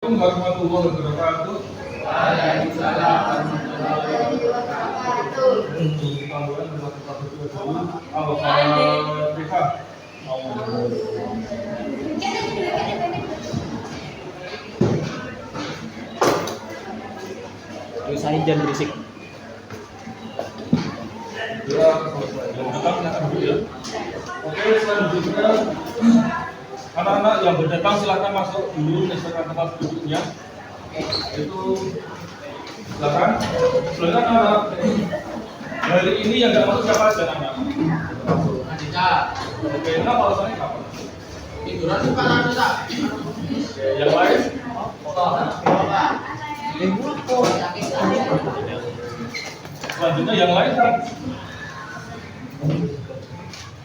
Warahmatullahi wabarakatuh. Waalaikumsalam warahmatullahi wabarakatuh. Al-Fatihah. Saya jangan berisik. Ya, oke, selanjutnya anak-anak yang berdatang silakan masuk dulu menyesuaikan tempat duduknya. Itu silakan. Silakan anak. Hari ini yang nggak masuk siapa aja anak? Adita, Oke, kenapa alasannya kapan? tiduran bukan Adita. Oke, yang lain? Selanjutnya yang lain kan?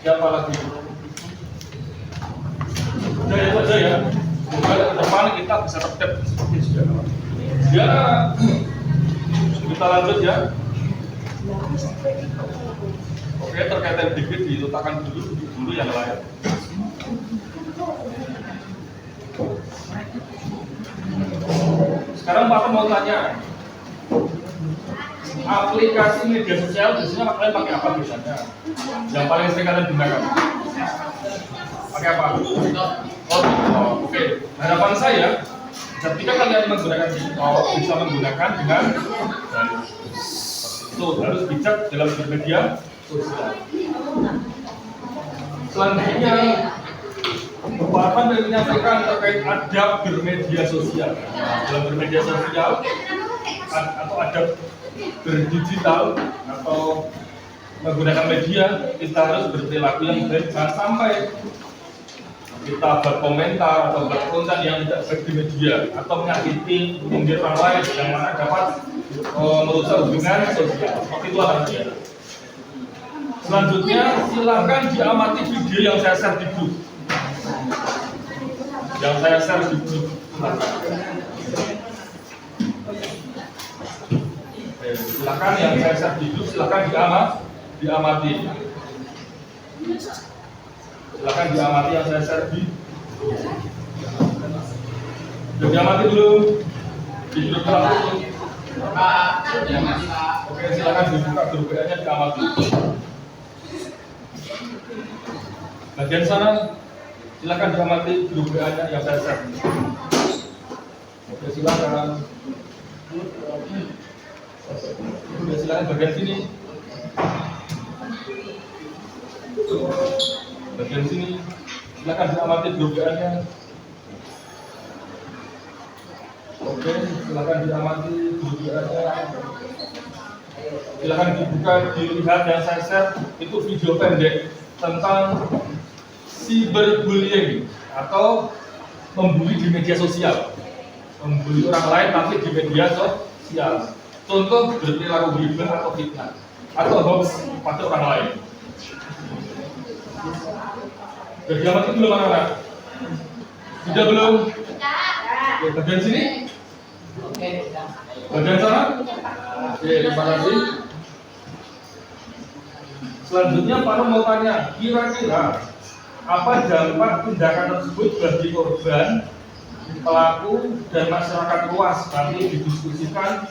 Siapa lagi? Udah itu aja ya. Semoga ke depan kita bisa tertib seperti sekarang. Ya, kita lanjut ya. Oke, terkait yang dikit diletakkan dulu yang lain. Sekarang Pak mau tanya, aplikasi media sosial biasanya kalian pakai apa biasanya? Yang paling sering kalian gunakan? Pakai apa? Oh, oke. Harapan saya, ketika kalian menggunakan TikTok, bisa menggunakan dengan itu harus bijak dalam bermedia sosial. Selanjutnya, pembahasan dari menyampaikan terkait adab bermedia sosial. Dalam bermedia sosial atau adab berdigital atau menggunakan media, kita harus berperilaku yang baik. Jangan sampai kita berkomentar atau berkonten yang tidak baik di media atau menyakiti menyindir orang lain yang mana dapat merusak hubungan sosial. Seperti itu alatnya. Selanjutnya, silakan diamati video yang saya share di grup. Yang saya share di grup. Silakan yang saya share di grup, silakan diamati. Silakan diamati yang saya share di grup. Sudah diamati belum? Di grup langsung. Oke, silakan dibuka grup WA-nya diamati. Bagian sana, silakan diamati grup WA-nya yang saya share. Oke, silakan. Oke, silakan bagian sini. Bagian sini, silakan diamati grup WA-nya. Oke, silakan diamati grup WA-nya. Silakan dibuka, dilihat yang saya share itu video pendek tentang cyberbullying atau membuli di media sosial, membuli orang lain tapi di media sosial. Contoh berperilaku gibah atau fitnah atau hoax pada orang lain. Sudah diamati belum anak-anak? Sudah belum? Oke, bagian sini? Bagian sana? Oke, terima kasih. Selanjutnya Pak mau tanya, kira-kira apa dampak tindakan tersebut bagi korban, pelaku, dan masyarakat luas? Nanti didiskusikan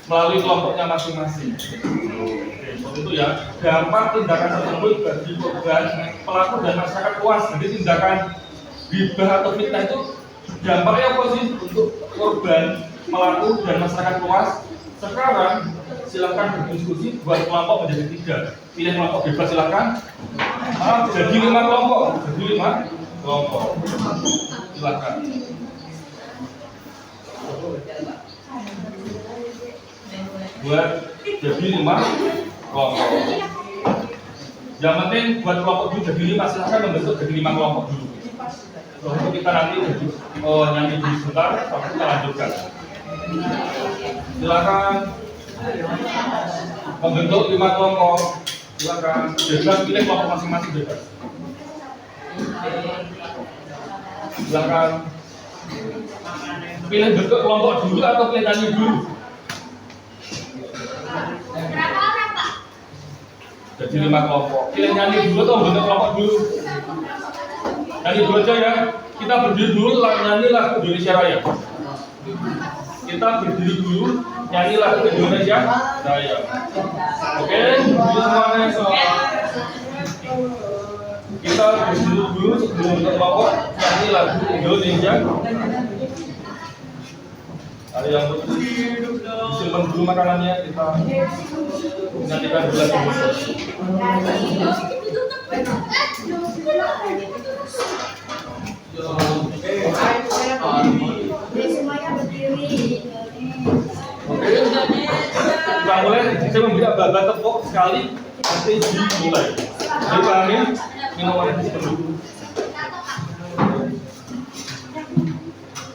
melalui kelompoknya masing-masing. Oke, seperti itu ya. Dampak tindakan tersebut bagi korban, pelaku, dan masyarakat luas. Jadi tindakan gibah atau fitnah itu dampaknya apa sih untuk korban, pelaku, dan masyarakat luas? Sekarang silakan berdiskusi buat kelompok menjadi 3. Pilih kelompok bebas silakan. Jadi 5 kelompok. Jadi 5 kelompok. Silakan. Buat jadi 5 kelompok. Yang penting buat kelompok dulu jadi 5, silakan membentuk jadi 5 kelompok dulu. Untuk kita nanti nyanyi dulu sebentar, sampai kita lanjutkan. Silakan membentuk 5 kelompok. Silakan bebas pilih kelompok masing-masing bebas. Silakan pilih bentuk kelompok dulu atau pilih nyanyi dulu. Berapa orang, Pak? Jadi 5 kelompok. Pilih nyanyi dulu atau bentuk kelompok dulu. Nyanyi dulu aja ya. Kita berdiri dulu nyanyi lagu Indonesia Raya. Kita berdiri dulu, nyanyi lagu Indonesia Raya. Oke, dulu semuanya kita berdiri dulu sebelum kelompok nyanyi lagu Indonesia. Ada yang butuh disimpan dulu makanannya, kita nyanyikan dulu lagu. Semuanya berdiri. Oke, kita mulai. Saya memberi ababa tepuk sekali, nanti dimulai. Jadi kami minumannya disimpan dulu.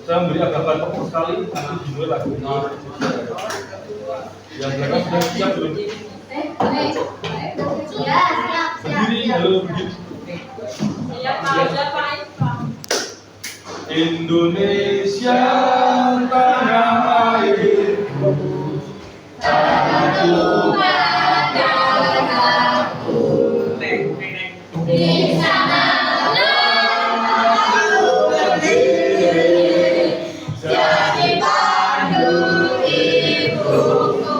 Saya memberi ababa tepuk sekali, nanti dimulai lagu. Yang belakang sudah siap belum? Berdiri, halo berdiri. Indonesia tanah airku, tanahku dan aku. Di sana aku berdiri, jadi pandu ibuku.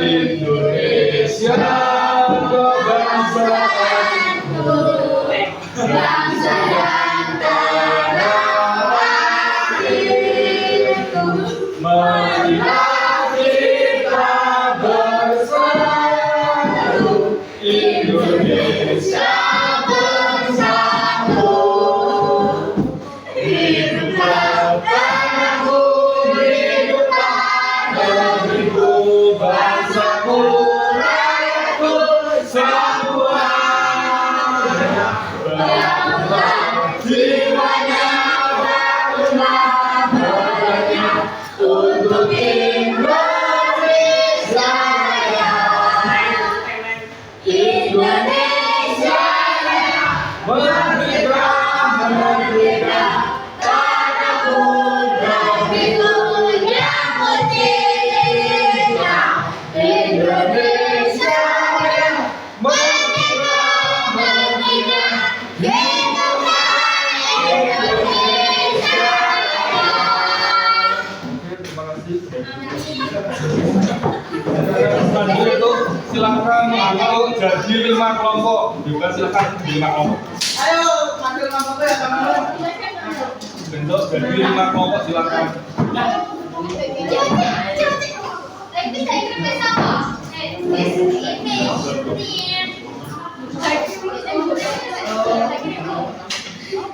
Indonesia kebangsaanku, Bangsa dan tanah airku. marilah kita bersatu, Indonesia bersatu. Hiduplah tanahku, hiduplah negeriku, bangsaku, rakyatku semuanya. Bangunlah jiwanya, bangunlah hatinya untuk Indonesia Raya. Indonesia Raya, merdeka, merdeka, tanahku negeriku yang merdeka. Indonesia Raya, merdeka, merdeka, hiduplah Indonesia Raya. Terima kasih. Selanjutnya itu silakan untuk jadi 5 kelompok. Juga silakan jadi 5 kelompok. Ayo, ambil nomornya ya, teman-teman. Bentuk jadi 5 kelompok silakan.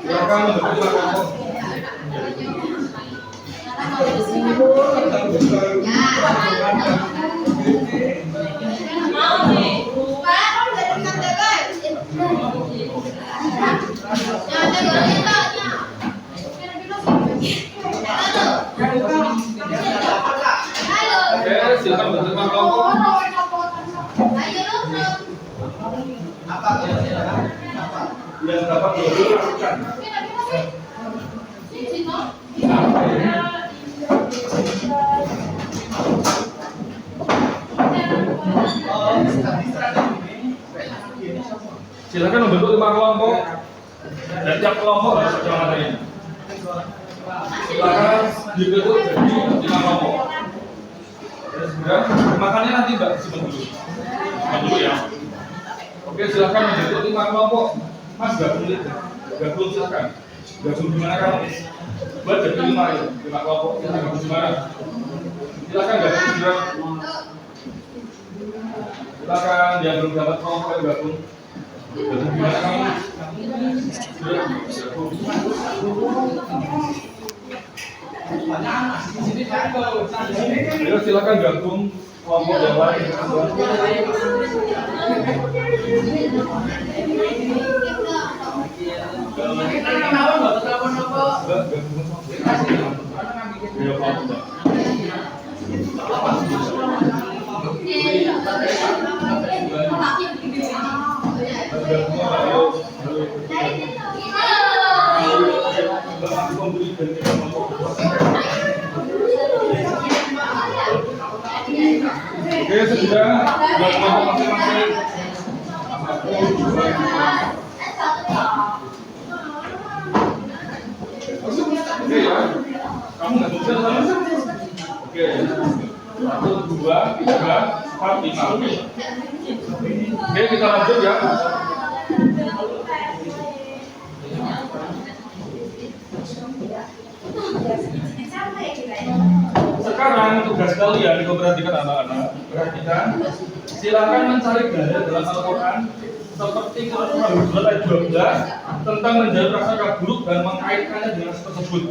Silakan untuk 5 kelompok. Oke, silakan untuk 5 kelompok. Apa kira-kira? Apa? Yang dapat 20 lakukan. Silakan membentuk 5 kelompok. Dan tiap kelompok harus ada materi. Silakan dibentuk jadi 5 kelompok. Ya, sudah. Makannya nanti Mbak simpan dulu. Simpan dulu ya. Oke, silakan membentuk 5 kelompok. Mas gabung, gabung silakan. Gabung di mana kamu? Buat jadi 5 ya, 5 kelompok. Silakan gabung di mana? Silakan gabung segera. Silakan yang belum dapat kelompok gabung. Gabung di mana kamu? Sudah, gabung. Ayo silakan gabung kelompok yang lain. Oke, sudah buat kelompok masing-masing. Oke ya. nggak bisa sama? Oke. 1, 2, 3, 4, 5. Oke, kita lanjut ya. Sekarang tugas kalian, itu perhatikan anak-anak, perhatikan. Silakan mencari dalil dalam Al-Quran seperti Quran Surat ayat 12 tentang menjauhi prasangka buruk dan mengkaitkannya dengan tersebut.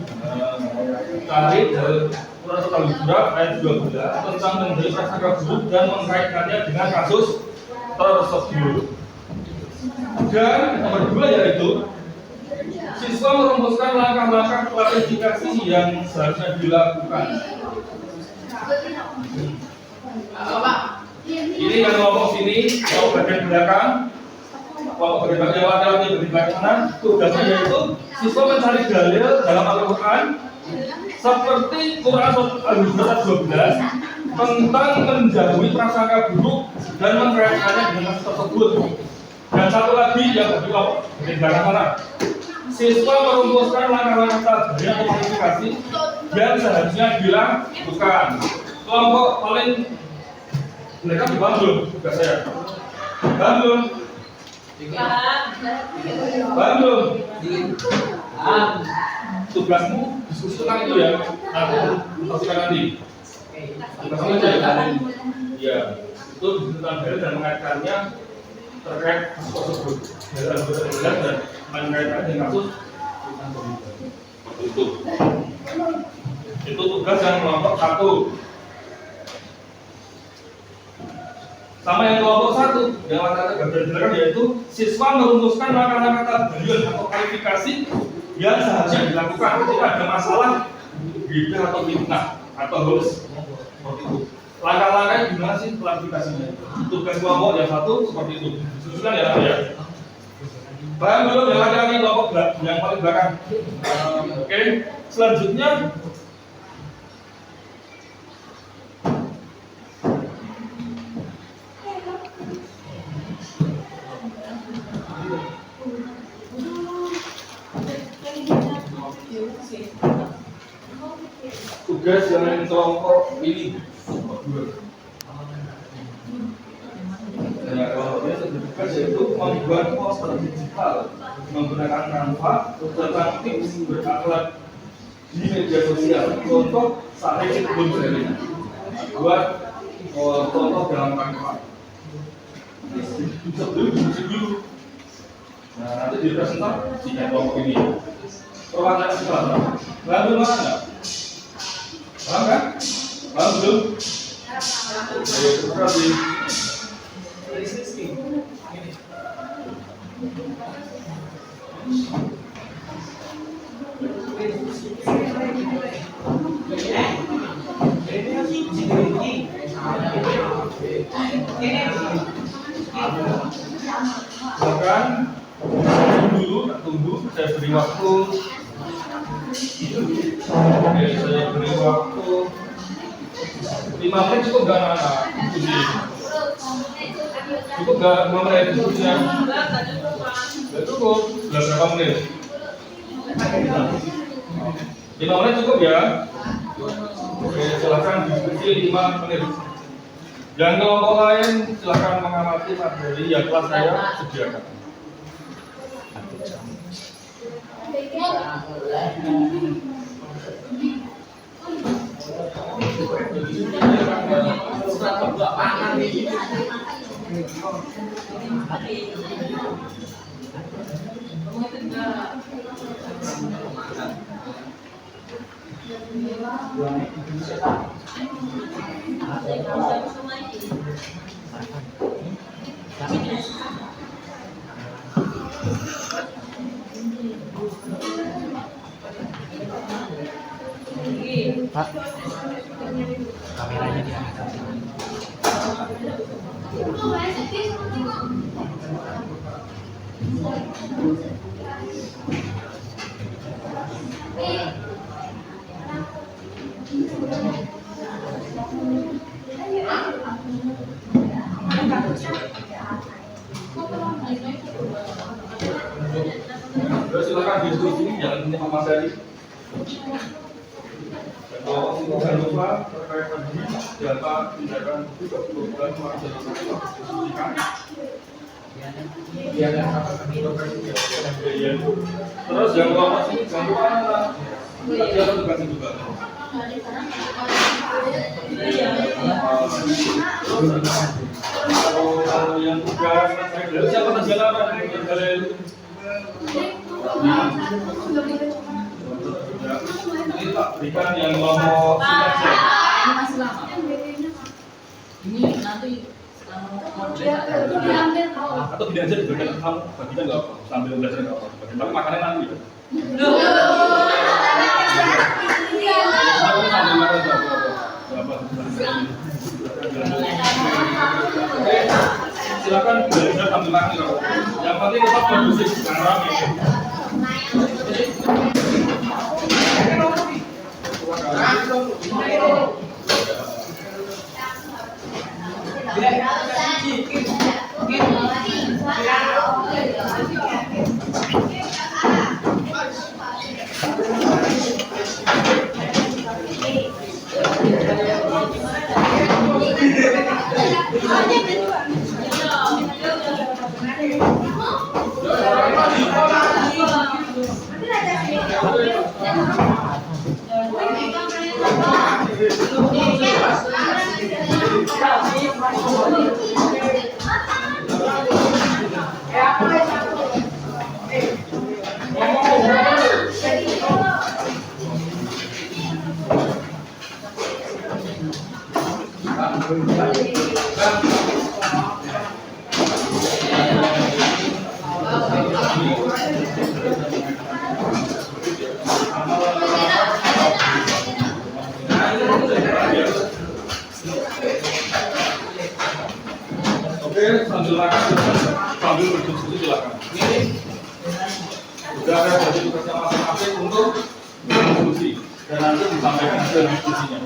Cari dalil Quran Surat ayat 12 tentang menjauhi prasangka buruk dan mengkaitkannya dengan kasus tersebut. Dan nomor 2 yaitu siswa merumuskan langkah-langkah klarifikasi yang seharusnya dilakukan. Ini yang kelompok sini, kelompok bagian belakang, kelompok bagian belakang yang laki-laki bagian belakang kanan, tugasnya yaitu siswa mencari dalil dalam Al-Quran seperti Quran Surat 12 tentang menjauhi prasangka buruk dan mengkaitkannya dengan tersebut. Dan satu lagi yang kelompok bagian belakang kanan, siswa merumuskan langkah-langkah tadi atau klarifikasi yang seharusnya dilakukan. Kelompok paling mereka paham belum tugas saya? Paham belum? Paham belum? Tugasmu diskusi tentang itu ya. Aku pastikan nanti. Tugasmu aja ya. Iya. Itu tentang dalil dan mengaitkannya terkait kasus tersebut. Dalil dan mengaitkan dengan kasus itu. Itu tugas yang kelompok 1. Sama yang kelompok 1 yang laki-laki bagian belakang yaitu siswa merumuskan langkah-langkah tadbir atau klarifikasi yang seharusnya dilakukan ketika ada masalah bid'ah atau fitnah atau hoax seperti itu. Langkah-langkahnya gimana sih klarifikasinya? Tugas kelompok yang 1 seperti itu. Susulan ya. Paham belum yang laki-laki kelompok yang paling belakang? Oke. Selanjutnya tugas yang kelompok ini tugas yaitu membuat poster digital menggunakan Canva tentang tips berakhlak di media sosial. Contoh saat ini belum sering buat contoh dalam Canva. Bisa dulu. Nah, nanti dipresentasikan kelompok ini. Perwakilan sekolah. Lalu mana enggak? Paham kan? Paham belum? Ayo, terima kasih. Silakan tunggu, saya beri waktu. Oke, saya beri waktu 5 menit cukup nggak anak-anak? Cukup nggak 5 menit diskusinya? Nggak cukup, berapa menit? 5 menit cukup ya? Oke, silakan diskusi 5 menit. Yang kelompok lain silakan mengamati materi yang kelas saya sediakan. Pak, kameranya diangkat. Silakan diskusi, jangan punya materi. Jangan lupa terkait tadi data tindakan 30 bulan pendidikan. Terus yang lupa sini jangan lupa ada tugasnya juga. Kalau yang tugas siapa saja lah ini tak berikan yang mau ini nanti atau tidak aja diberikan ke kamu bagikan nggak apa sambil belajar nggak apa tapi makannya nanti ya. Aku sambil makan nggak apa Oke, silakan belajar sambil makan nggak apa yang penting tetap kondusif jangan rame. Oke, sambil makan, sambil berdiskusi silakan. Ini sudah ada dari tugasnya masing-masing untuk berdiskusi dan nanti disampaikan hasil diskusinya.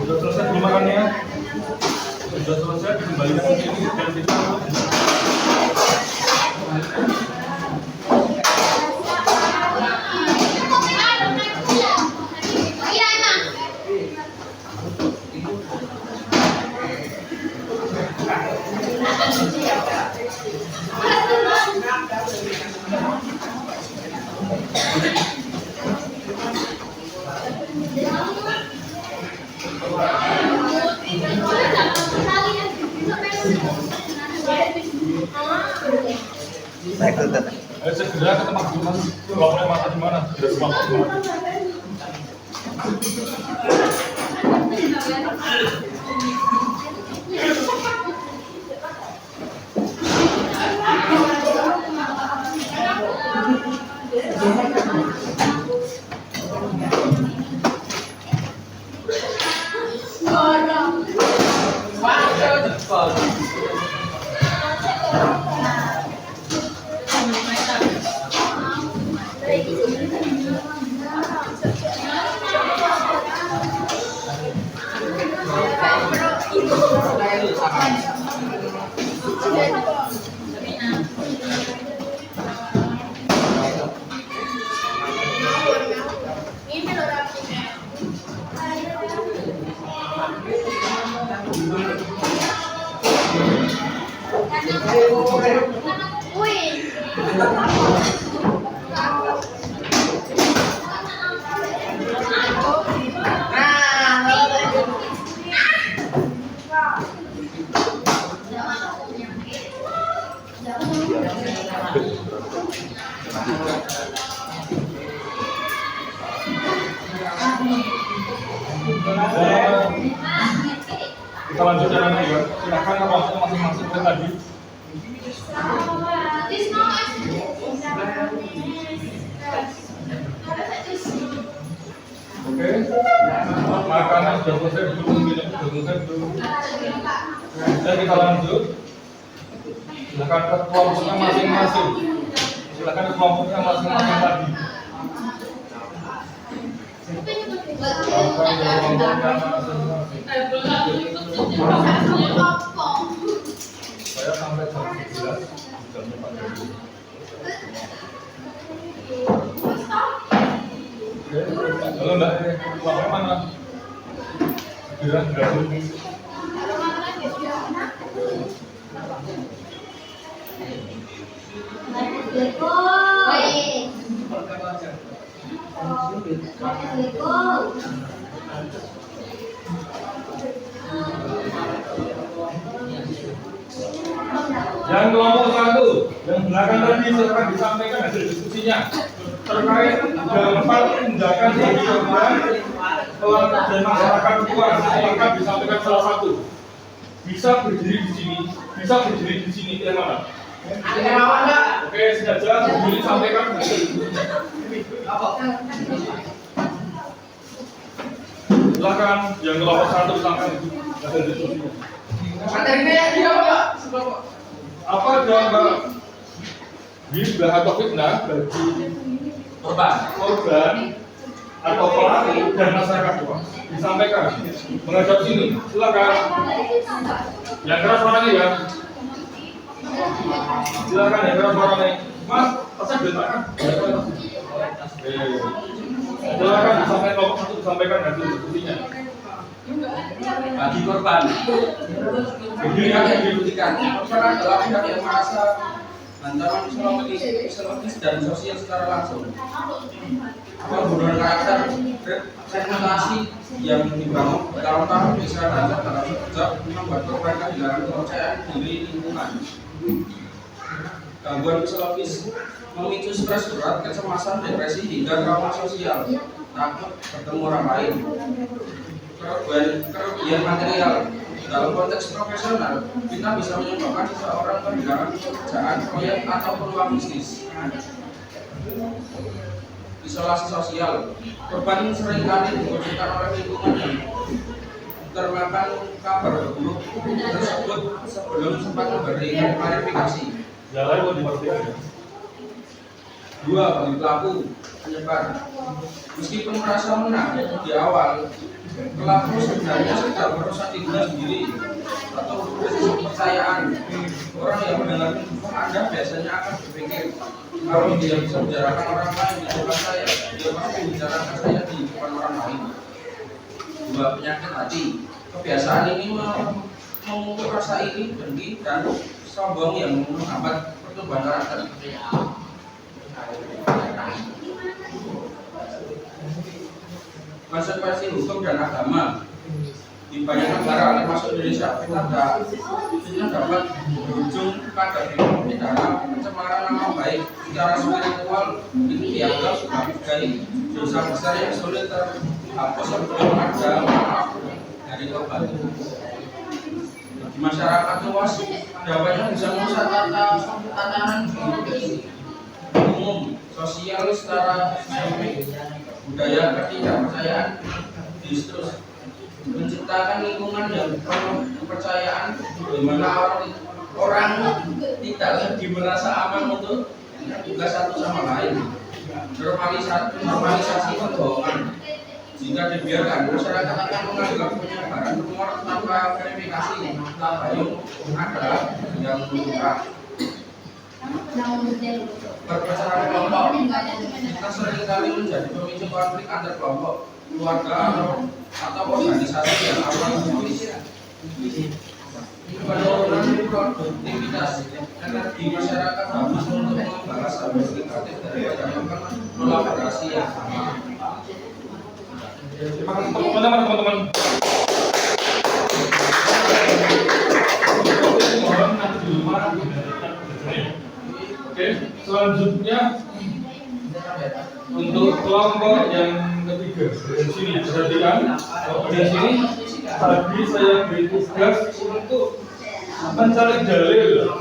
Sudah selesai belum makannya? Sudah selesai, kembalikan ke sini dan kita Ayo segera ke tempat gimana? Keluarnya mata di mana? Segera ke tempat gimana? Kita lanjut jalan lagi ya. Silakan kalau waktu masing-masing boleh tadi. Oke. Makanan sudah selesai, belum minum sudah selesai belum. Dan kita lanjut. Silakan ke kelompoknya masing-masing. Silakan ke kelompoknya masing-masing tadi. Silakan ke kelompoknya masing-masing. Saya sampai jam 11 jamnya Pak Jadi. Oke, halo Mbak, kelompoknya mana? Segera gabung. Yang kelompok 1, yang belakang tadi silakan disampaikan hasil diskusinya terkait dampak tindakan bagi korban dan masyarakat luas. Silakan disampaikan salah satu. Bisa berdiri di sini, bisa berdiri di sini, yang mana? Oke, sengaja berdiri sampaikan hasil diskusinya. Silakan yang kelompok 1 disampaikan hasil diskusinya. Apa dampak hibah atau fitnah bagi korban atau pelaku dan masyarakat luas? Disampaikan menghadap sini. Silakan. Yang keras suaranya ya. Silakan yang keras suaranya. Mas, tasnya diletakkan. Silakan disampaikan kelompok 1 disampaikan hasil diskusinya. Bagi korban yang diberikan korban adalah pihak yang merasa bantuan psikologis dan sosial secara langsung. Pembunuhan karakter segmentasi yang dibangun tahun-tahun bisa lanjut dalam sejak membuat korban kehilangan kepercayaan diri lingkungan. Gangguan psikologis memicu stres berat, kecemasan, depresi hingga trauma sosial, takut bertemu orang lain. Kerugian material dalam konteks profesional, kita bisa menyebabkan seseorang kehilangan pekerjaan, proyek atau peluang bisnis. Isolasi sosial, korban seringkali dikucilkan oleh lingkungan dan termakan kabar buruk tersebut sebelum sempat memberi klarifikasi. Dua, bagi pelaku penyebar, meskipun merasa menang di awal, pelaku sebenarnya sedang merusak dirinya sendiri atau kepercayaan. Orang yang mendengar info Anda biasanya akan berpikir, kalau dia bisa membicarakan orang lain di depan saya, dia pasti membicarakan saya di depan orang lain. Dua, penyakit hati, kebiasaan ini memupuk rasa iri, dengki, dan sombong yang menghambat pertumbuhan karakter. Konsekuensi hukum dan agama. di banyak negara termasuk Indonesia kita dapat berujung pada pidana pencemaran nama baik secara spiritual itu dianggap sebagai dosa besar yang sulit terhapus sebelum ada maaf dari Tuhan. Di masyarakat luas dakwahnya bisa merusak tatanan umum sosial secara sistemik, budaya ketidakpercayaan, diskursus, menciptakan lingkungan yang penuh kepercayaan di mana orang tidak lagi merasa aman untuk juga satu sama lain. Normalisasi kebohongan. Jika dibiarkan, masyarakat akan menganggap penyebaran rumor tanpa verifikasi tabayun adalah yang murah. Perpecahan kelompok kita seringkali menjadi pemicu konflik antar kelompok, keluarga atau organisasi yang awalnya penurunan produktivitas energi masyarakat habis untuk membahas habis negatif daripada kolaborasi yang sama. Terima kasih teman-teman. Oke, selanjutnya untuk kelompok yang ketiga dari sini perhatikan dari sini tadi saya beri tugas untuk mencari dalil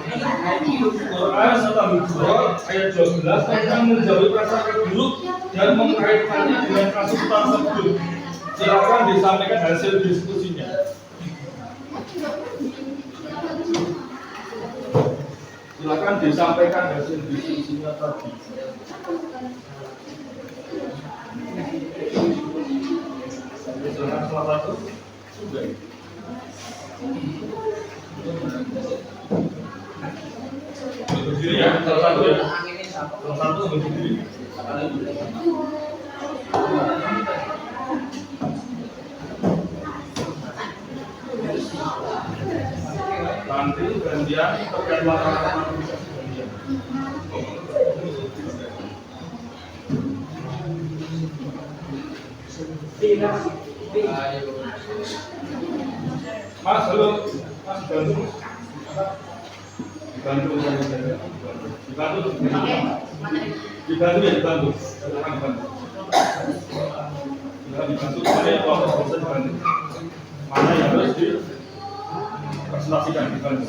Quran surah Al-Baqarah ayat 12 tentang menjauhi prasangka buruk dan mengkaitkannya dengan kasus tersebut. Silakan disampaikan hasil diskusinya. Silakan disampaikan hasil diskusinya tadi. Silakan salah satu. Berdiri ya, salah satu ya. Salah satu berdiri. Nanti gantian terkait laporan gantian. Mas, halo. Mas, bantu. Dibantu ya, dibantu. Silakan dibantu. Mana yang harus dibantu? Mana yang harus dipresentasikan dibantu?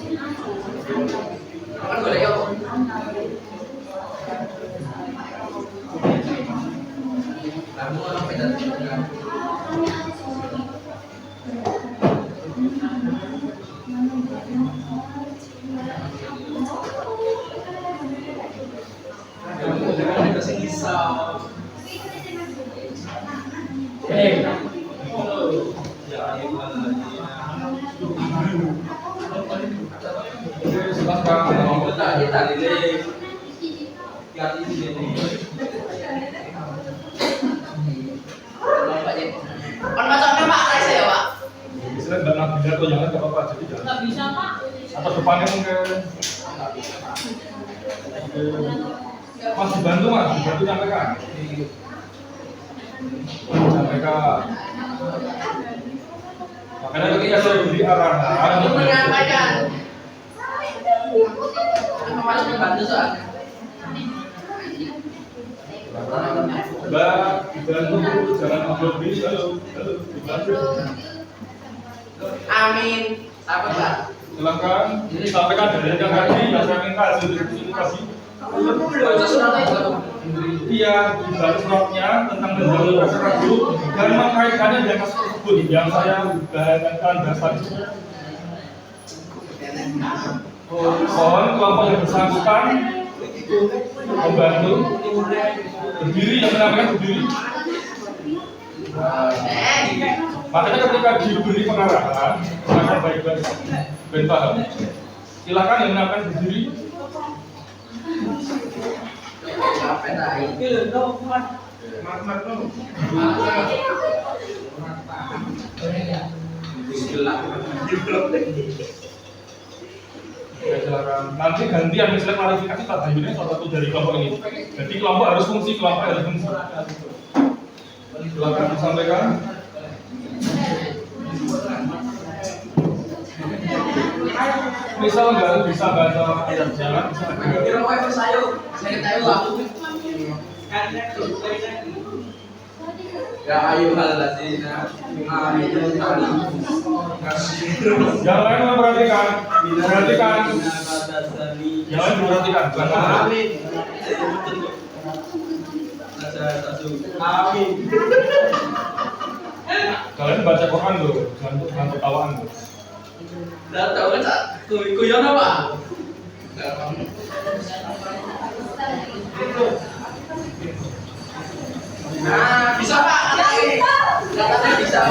Atau jangan nggak apa-apa, jadi jangan. Nggak bisa Pak. Atau depannya mungkin. Mas dibantu nyampaikan. Sampaikan. Makanya ketika saya beri arahan. Menyampaikan. Mas dibantu soalnya. Mbak, dibantu jangan lebih. Halo, dibantu. Amin. Apa Pak? Silakan sampaikan dari yang tadi yang saya minta hasil diskusi. Iya, dibaca suratnya tentang menjauhi prasangka buruk dan mengkaitkannya dengan kasus tersebut yang saya bacakan dasar. Mohon kelompok yang bersangkutan membantu berdiri, yang menyampaikan berdiri. Makanya ketika diberi pengarahan, silakan baik-baik ben paham. Silakan yang menyampaikan berdiri. Ya, silakan. Nanti gantian misalnya klarifikasi Pak Bayunya salah satu dari kelompok ini. Jadi kelompok harus fungsi, kelompok harus fungsi. Silakan disampaikan. misal nggak bisa baca ayat jalan, Kira mau apa saya tahu aku. Ya ayyuhalladzina amanu jangan memperhatikan, jangan diperhatikan. Amin. Amin. Kalian baca Quran loh, jangan ketawaan loh. Dah tahu kan kuyon apa? Nah, bisa Pak? Katanya bisa.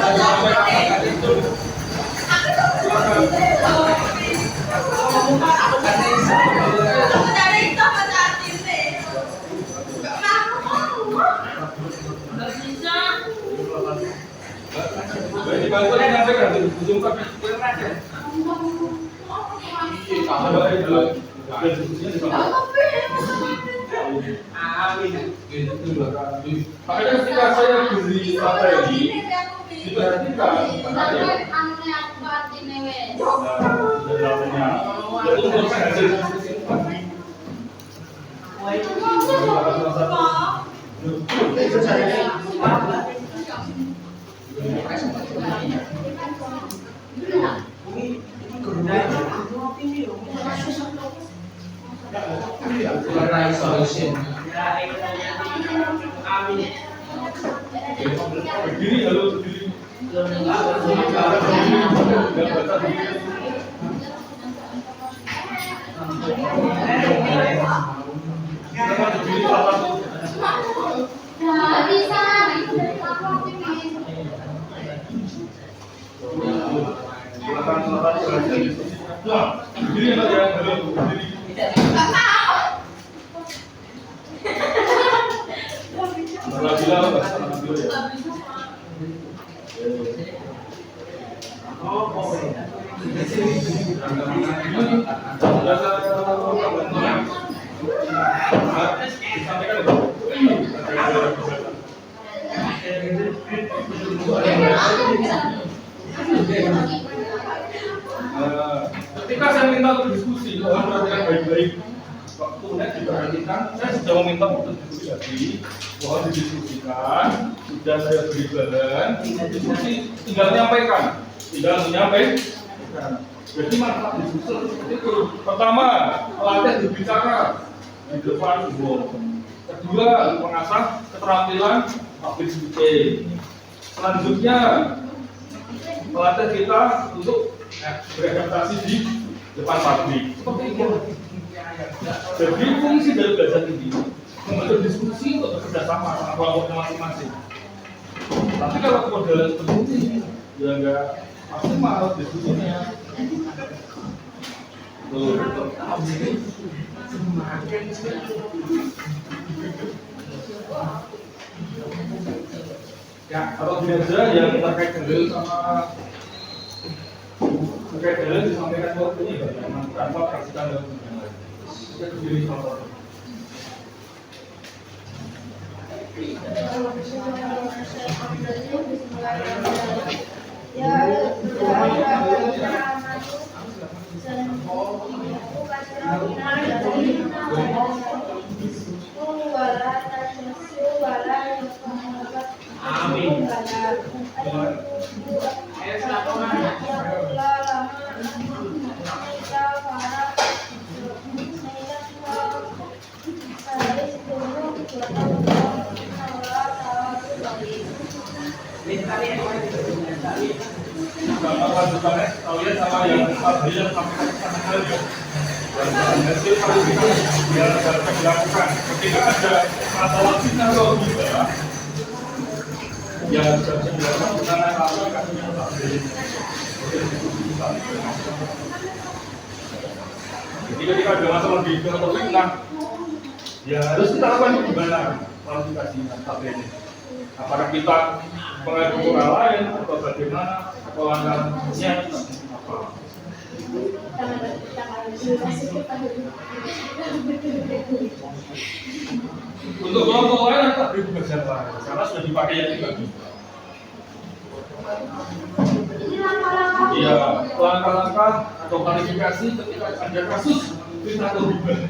Jadi bantu menyampaikan di ujung kaki. Coba dulu. Diskusinya di sana. Amin. Makanya ketika saya beri materi, diperhatikan makanya itu menurut hasil diskusi. Berdiri halo berdiri. Ketika saya minta untuk diskusi, mohon perhatikan baik-baik. Waktunya diperhatikan. Saya sudah meminta untuk diskusi lagi. Mohon didiskusikan. Sudah saya beri bahan. Diskusi tinggal menyampaikan. Jadi masalah diskusi seperti itu. Pertama, melatih berbicara di depan umum. Kedua, mengasah keterampilan public speaking. Selanjutnya, melatih kita untuk beradaptasi di depan publik. Seperti itu. Jadi fungsi dari belajar ini membentuk diskusi untuk bekerjasama sama kelompoknya masing-masing. Tapi kalau modelan seperti ini, ya enggak maksimal diskusinya. Ya, kalau biasa yang terkait dengan sama terkait dengan disampaikan waktu ini bagaimana tanpa praktikan dalam yang lain. Kita berdiri sama. Amin. Lanjutannya kalian sama yang tadi yang sampaikan saja. Nanti kalau itu biar dapat dilakukan. Ketika ada masalah kita kalau bisa, ya bisa dilakukan karena kalau kasusnya tak jadi ketika ada masalah di atau fitnah, ya harus kita lakukan gimana klarifikasinya ini. Apakah kita mengadu ke orang lain atau bagaimana atau langkahnya apa? Untuk kelompok lain tak beri pekerjaan lain karena sudah dipakai yang tadi. Iya, langkah-langkah atau klarifikasi ketika ada kasus fitnah atau gibah.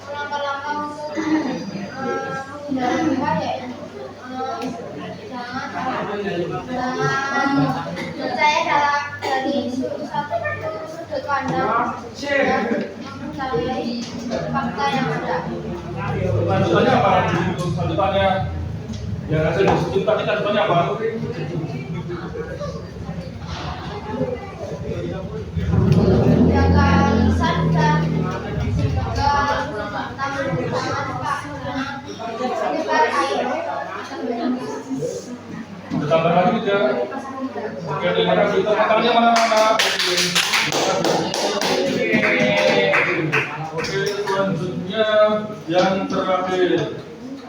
Langkah-langkah untuk menghindari gibah ya, jangan percaya dari satu sudut pandang, mencari fakta yang ada. Lanjutannya apa? Lanjutannya yang hasil diskusi tadi lanjutannya apa? Jaga lisan dan jaga tangan menyebar air. Ditambah lagi tidak? Oke, terima kasih. Tangannya mana-mana. Oke, selanjutnya yang terakhir.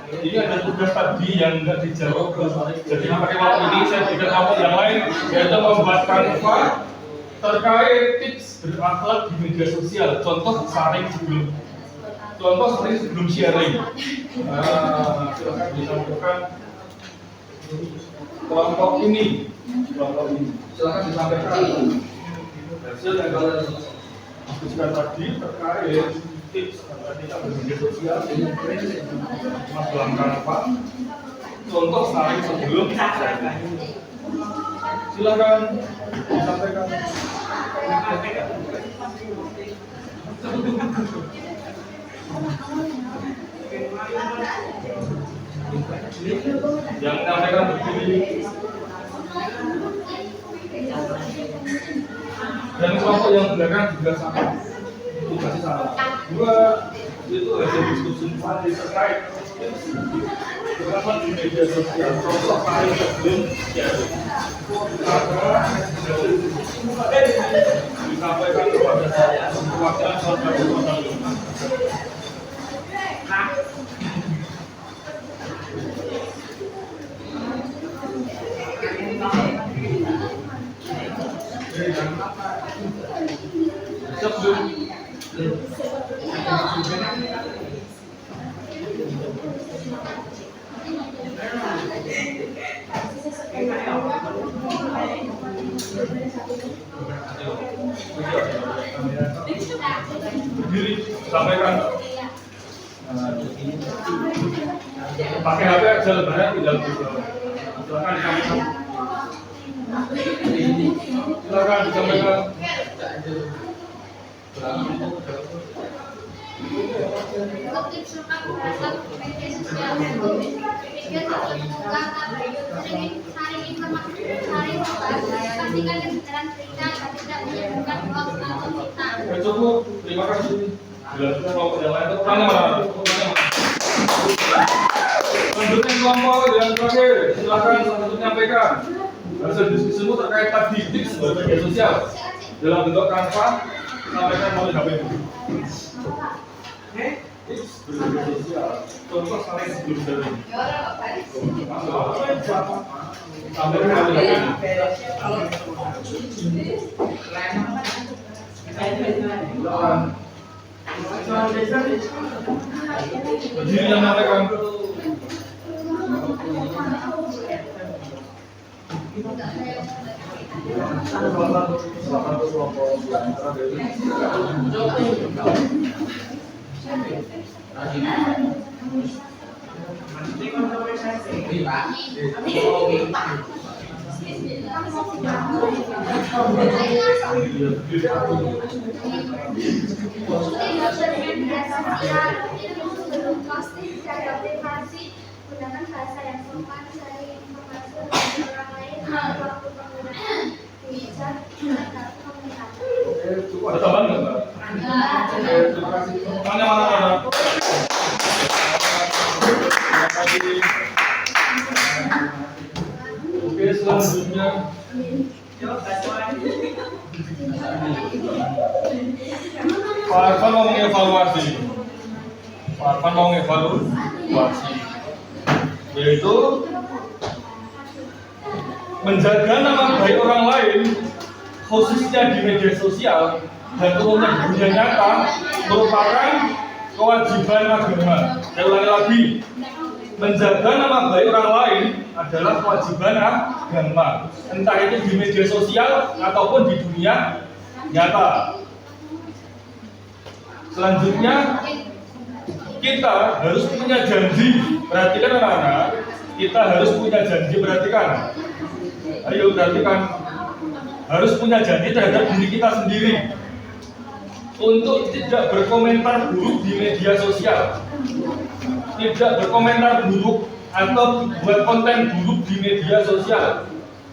Ini ada tugas tadi yang nggak dijawab. Jadi pakai waktu ini saya berikan waktu yang lain, yaitu membuat kanva terkait tips berakhlak di media sosial. Contoh sharing sebelum sharing. Silakan disampaikan kelompok ini. Silakan disampaikan hasil yang kalian diskusikan tadi terkait tips etika media sosial Mas dalam kanva contoh sharing sebelum silakan disampaikan. Yang menyampaikan berdiri dan kelompok yang belakang juga sama, tugasnya sama. Dua itu hasil diskusi tadi terkait berapa di media sosial, contoh paling sebelum sharing. Disampaikan kepada saya perwakilan salah satu kota. Berdiri, sampaikan. Pakai HP aja lebaran tinggal silakan disampaikan. Silakan disampaikan. Untuk tips tentang berakhlak media sosial itu media terbuka, sering saling informasi, saling pastikan kebenaran berita dan tidak menyebarkan hoax atau fitnah. Cukup, terima kasih. Dilanjutkan kelompok yang lain. Tanya mana? Lanjutkan kelompok yang terakhir. Silakan untuk menyampaikan hasil diskusimu terkait tadi tips media sosial dalam bentuk kanva. Sampaikan melalui HP. Tips media sosial. Contoh saling sebelum sharing. Sampaikan melalui HP. Berdiri yang menyampaikan. Sebelum posting cara privasi, gunakan bahasa yang sopan, cari informasi dari orang lain, waktu penggunaan bijak, dan komunikasi. Cukup ada tambahan nggak, Mbak? Terima kasih. Tanya mana? Terima kasih. Oke, selanjutnya. Pak Arfan mau mengevaluasi. Pak Arfan mau mengevaluasi, yaitu menjaga nama baik orang lain, khususnya di media sosial dan turunnya di dunia nyata merupakan kewajiban agama. Saya ulangi lagi, menjaga nama baik orang lain adalah kewajiban agama, entah itu di media sosial ataupun di dunia nyata. Selanjutnya kita harus punya janji. Perhatikan anak-anak, kita harus punya janji. Perhatikan, ayo perhatikan, harus punya janji terhadap diri kita sendiri untuk tidak berkomentar buruk di media sosial, tidak berkomentar buruk atau buat konten buruk di media sosial.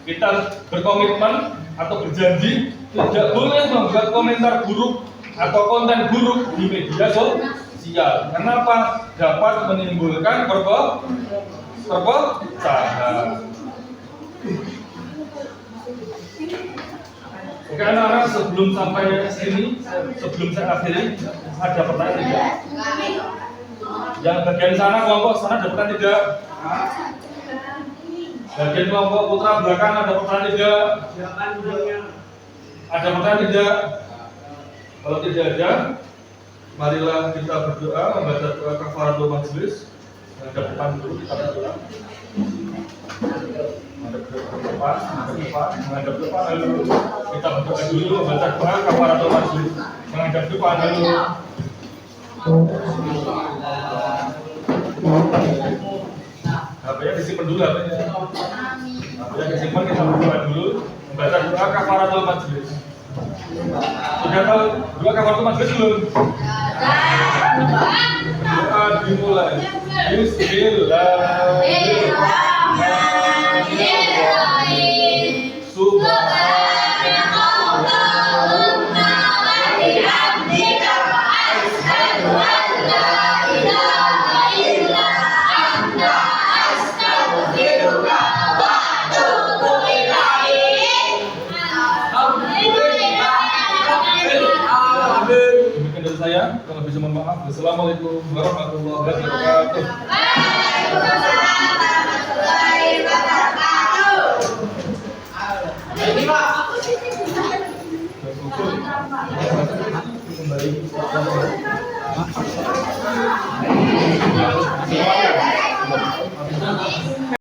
Kita berkomitmen atau berjanji tidak boleh membuat komentar buruk atau konten buruk di media sosial. Kenapa? Dapat menimbulkan perpecahan. Oke anak-anak, sebelum sampai sini, sebelum saya akhiri, ada pertanyaan tidak? Yang bagian sana, kelompok sana ada pertanyaan tidak? Bagian kelompok putra belakang ada pertanyaan tidak? Ada pertanyaan tidak? Kalau tidak ada, marilah kita berdoa, membaca doa kafaratul majelis. Menghadap depan dulu, kita berdoa. Menghadap depan lalu kita berdoa dulu, membaca doa kafaratul majelis. Menghadap depan lalu. HP-nya disimpan dulu, HP-nya disimpan, kita berdoa dulu, membaca doa kafaratul majelis. Sudah tahu doa kafaratul majelis belum? Doa dimulai. Bismillahirrahmanirrahim. Subhanallahumma wa bihamdika asyhadu an la ilaha illa anta astaghfiruka wa atubu ilaik. Demikian dari saya, kalau bisa mohon maaf. Wassalamualaikum warahmatullahi wabarakatuh. Waalaikumsalam.